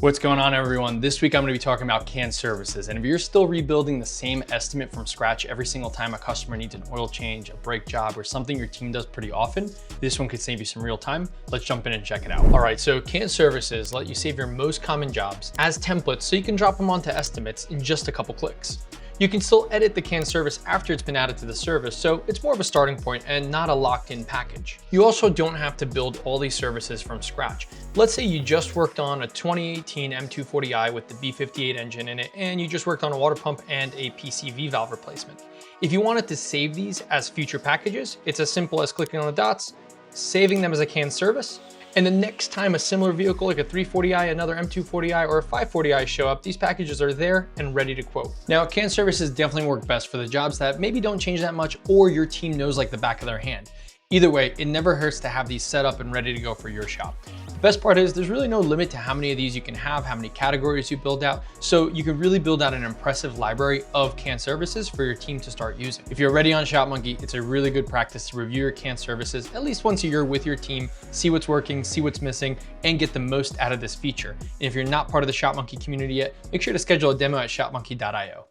What's going on, everyone? This week I'm going to be talking about canned services. And if you're still rebuilding the same estimate from scratch every single time a customer needs an oil change, a brake job, or something your team does pretty often, this one could save you some real time. Let's jump in and check it out. All right, so canned services let you save your most common jobs as templates so you can drop them onto estimates in just a couple clicks. You can still edit the canned service after it's been added to the service, so it's more of a starting point and not a locked-in package. You also don't have to build all these services from scratch. Let's say you just worked on a 2018 M240i with the B58 engine in it, and you just worked on a water pump and a PCV valve replacement. If you wanted to save these as future packages, it's as simple as clicking on the dots, saving them as a canned service, and the next time a similar vehicle like a 340i, another M240i, or a 540i show up, these packages are there and ready to quote. Now, canned services definitely work best for the jobs that maybe don't change that much or your team knows like the back of their hand. Either way, it never hurts to have these set up and ready to go for your shop. The best part is there's really no limit to how many of these you can have, how many categories you build out, so you can really build out an impressive library of canned services for your team to start using. If you're already on Shopmonkey, it's a really good practice to review your canned services at least once a year with your team, see what's working, see what's missing, and get the most out of this feature. And if you're not part of the Shopmonkey community yet, make sure to schedule a demo at shopmonkey.io.